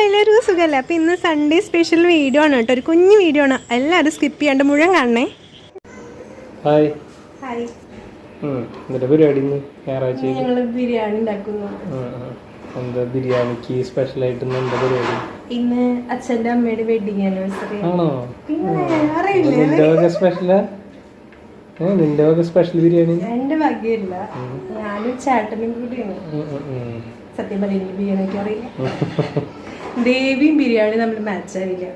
എല്ലാവർക്കും സുഖമല്ലേ? അപ്പോൾ ഇന്ന് സൺഡേ സ്പെഷ്യൽ വീഡിയോ ആണ് കേട്ടോ, ഒരു കുഞ്ഞു വീഡിയോ ആണ്, എല്ലാവരും സ്കിപ്പ് ചെയ്യാണ്ട് മുഴുവൻ കാണണേ. Hi hi. എന്നിട്ട് പരിപാടി ഞങ്ങൾ ബിരിയാണി ഉണ്ടാക്കുന്നു. എന്താ ബിരിയാണിക്ക് സ്പെഷ്യൽ ആയിട്ട് എന്താ പരിപാടി? ഇന്ന് അച്ഛൻ്റെ അമ്മയുടെ വെഡിങ് ആനിവേഴ്സറി ആണോ? നിന്റെ വക സ്പെഷ്യലാ? നിന്റെ വക സ്പെഷ്യൽ ബിരിയാണി? എൻ്റെ ഭാഗ്യമില്ല, ഞാനും ചേട്ടനും കൂടിയാണ്. സത്യം പറയുന്നത് ബിരിയാണിക്ക് അറിയില്ല. ദേവിയും ബിരിയാണി നമ്മൾ മാച്ച് ആവില്ല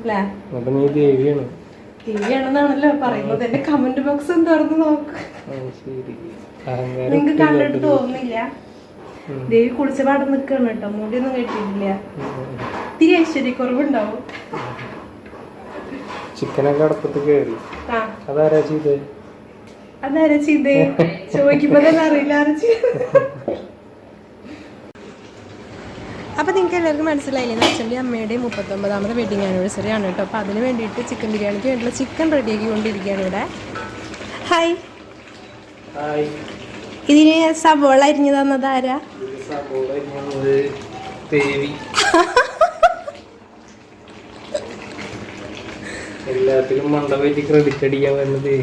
അല്ലേ? നീ ദേവിയാണ്? ദേവിയാണെന്നാണല്ലോ പറയുന്നത്. എന്റെ കമന്റ് ബോക്സ് ഒന്ന് തുറന്ന് നോക്ക്, നിങ്ങക്ക് കണ്ടിട്ട് തോന്നുന്നില്ല? ദേവി കുളിച്ച പാടം നിക്കാണ് കേട്ടോ, മുടിയൊന്നും കെട്ടിയിട്ടില്ല. ഇത്തിരി ഐശ്വര്യക്കുറവുണ്ടാവും. ചിക്കനൊക്കെ അടുപ്പത്ത് കയറി. അതാരാ ചെയ്തേ? അതാരാ ചെയ്തേ ചോദിക്കുമ്പോ തന്നെ അറിയില്ല ആരാ ചെയ്തേ. അപ്പോൾ നിങ്ങൾക്ക് എല്ലാവർക്കും മനസ്സിലായില്ലേ, അച്ഛൻ്റെ അമ്മയുടെയും 39ാമത്തെ വെഡിങ് ആനിവേഴ്സറി ആണ് കേട്ടോ. അപ്പോൾ അതിന് വേണ്ടിയിട്ട് ചിക്കൻ ബിരിയാണിക്ക് വേണ്ടിയിട്ടുള്ള ചിക്കൻ റെഡിയാക്കി കൊണ്ടിരിക്കുകയാണ് ഇവിടെ. ഹായ്. ഇതിന് സവോള അരിഞ്ഞു തന്നത് ആരാ? എല്ലാത്തിലും മണ്ട പോയിട്ട് ക്രെഡിറ്റ് അടിക്കാൻ വരുന്നത്.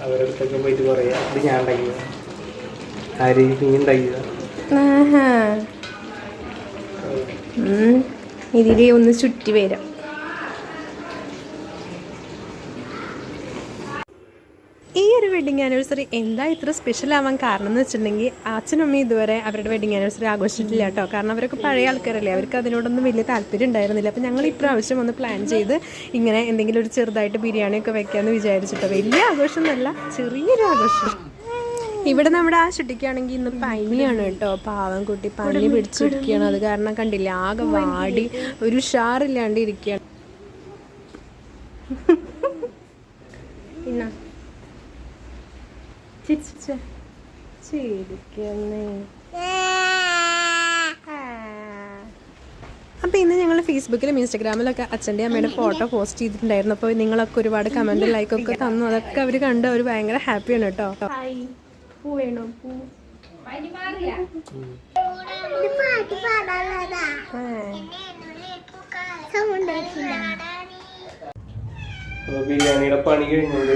അവരടുത്തൊക്കെ പോയിട്ട് പറയാ ഇത് ഞാൻ ഉണ്ടാക്കിയതാ, ആര് നീ ഉണ്ടാക്കിയതാ. ഇതിലെ ഒന്ന് ചുറ്റി വരാം. ഈ ഒരു വെഡിങ് ആനിവേഴ്സറി എന്താ ഇത്ര സ്പെഷ്യൽ ആവാൻ കാരണം എന്ന് വെച്ചിട്ടുണ്ടെങ്കിൽ, അച്ഛനും അമ്മയും ഇതുവരെ അവരുടെ വെഡിങ് ആനിവേഴ്സറി ആഘോഷിച്ചിട്ടില്ല കേട്ടോ. കാരണം അവരൊക്കെ പഴയ ആൾക്കാരല്ലേ, അവർക്ക് അതിനോടൊന്നും വലിയ താല്പര്യം ഉണ്ടായിരുന്നില്ല. അപ്പോൾ ഞങ്ങൾ ഇപ്രാവശ്യം ഒന്ന് പ്ലാൻ ചെയ്ത് ഇങ്ങനെ എന്തെങ്കിലും ഒരു ചെറുതായിട്ട് ബിരിയാണിയൊക്കെ വെക്കാമെന്ന് വിചാരിച്ചിട്ടോ. വലിയ ആഘോഷമൊന്നുമല്ല, ചെറിയൊരു ആഘോഷം. ഇവിടെ നമ്മുടെ ആ ചുട്ടിക്കാണെങ്കിൽ ഇന്ന് പനിയാണ് കേട്ടോ. പാവം കുട്ടി പനി പിടിച്ചിരിക്കുകയാണ്. അത് കാരണം കണ്ടില്ല, ആകെ വാടി ഒരു ഉഷാറില്ലാണ്ട് ഇരിക്കുകയാണ്. പിന്നെ അപ്പോൾ ഇന്ന് ഞങ്ങൾ ഫേസ്ബുക്കിലും ഇൻസ്റ്റാഗ്രാമിലൊക്കെ അച്ഛൻ്റെ അമ്മയുടെ ഫോട്ടോ പോസ്റ്റ് ചെയ്തിട്ടുണ്ടായിരുന്നു. അപ്പോൾ നിങ്ങളൊക്കെ ഒരുപാട് കമൻറ്റ് ലൈക്കൊക്കെ തന്നു. അതൊക്കെ അവർ കണ്ട് അവർ ഭയങ്കര ഹാപ്പിയാണ് കേട്ടോ. പൂ വേണോ? പൂ ബിരിയാണിയുടെ പണി കഴിഞ്ഞത്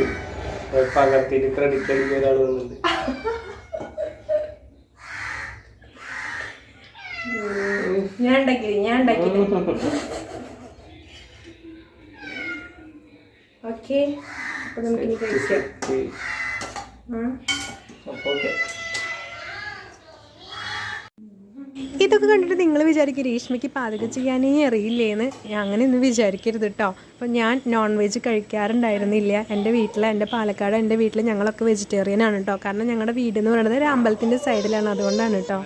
പകർത്തിട്ട് ക്രെഡിറ്റ് അടിക്കുന്ന ഒരാൾ വന്നിട്ടുണ്ട്. ഞാൻ ഉണ്ടാക്കി. ഓക്കെ, അപ്പോൾ നമുക്ക് ഇനി കഴിക്കാം. ഇതൊക്കെ കണ്ടിട്ട് നിങ്ങൾ വിചാരിക്കും രേഷ്മയ്ക്ക് പാചകം ചെയ്യാനേ അറിയില്ലേന്ന്. അങ്ങനെ ഒന്നും വിചാരിക്കരുത് കേട്ടോ. അപ്പോൾ ഞാൻ നോൺ വെജ് കഴിക്കാറുണ്ടായിരുന്നില്ല. എൻ്റെ പാലക്കാട് എൻ്റെ വീട്ടിൽ ഞങ്ങളൊക്കെ വെജിറ്റേറിയൻ ആണ് കേട്ടോ. കാരണം ഞങ്ങളുടെ വീട് എന്ന് പറയുന്നത് ഒരു അമ്പലത്തിൻ്റെ സൈഡിലാണ്, അതുകൊണ്ടാണ് കേട്ടോ.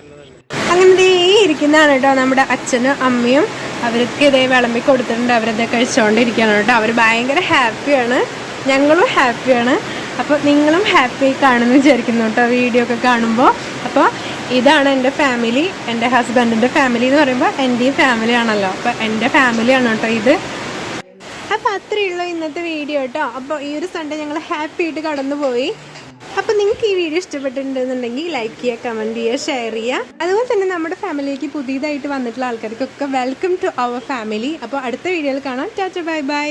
അങ്ങനെ ഇരിക്കുന്നതാണ് കേട്ടോ നമ്മുടെ അച്ഛനും അമ്മയും. അവർക്ക് ഇതേ വിളമ്പി കൊടുത്തിട്ടുണ്ട്, അവരത് കഴിച്ചുകൊണ്ടിരിക്കുകയാണ് കേട്ടോ. അവർ ഭയങ്കര ഹാപ്പിയാണ്, ഞങ്ങളും ഹാപ്പിയാണ്. അപ്പോൾ നിങ്ങളും ഹാപ്പി കാണുമെന്ന് വിചാരിക്കുന്നു കേട്ടോ വീഡിയോ ഒക്കെ കാണുമ്പോൾ. അപ്പോൾ ഇതാണ് എൻ്റെ ഫാമിലി. എൻ്റെ ഹസ്ബൻഡിൻ്റെ ഫാമിലി എന്ന് പറയുമ്പോൾ എൻ്റെയും ഫാമിലി ആണല്ലോ. അപ്പോൾ എൻ്റെ ഫാമിലിയാണ് കേട്ടോ ഇത്. അപ്പോൾ അത്രയേ ഉള്ളൂ ഇന്നത്തെ വീഡിയോ കേട്ടോ. അപ്പോൾ ഈ ഒരു സൺഡേ ഞങ്ങൾ ഹാപ്പി ആയിട്ട് കടന്നുപോയി. അപ്പോൾ നിങ്ങൾക്ക് ഈ വീഡിയോ ഇഷ്ടപ്പെട്ടിട്ടുണ്ടെന്നുണ്ടെങ്കിൽ ലൈക്ക് ചെയ്യുക, കമൻറ്റ് ചെയ്യുക, ഷെയർ ചെയ്യുക. അതുപോലെ തന്നെ നമ്മുടെ ഫാമിലിയിലേക്ക് പുതിയതായിട്ട് വന്നിട്ടുള്ള ആൾക്കാർക്കൊക്കെ വെൽക്കം ടു അവർ ഫാമിലി. അപ്പോൾ അടുത്ത വീഡിയോയിൽ കാണാം. Tata, bye bye.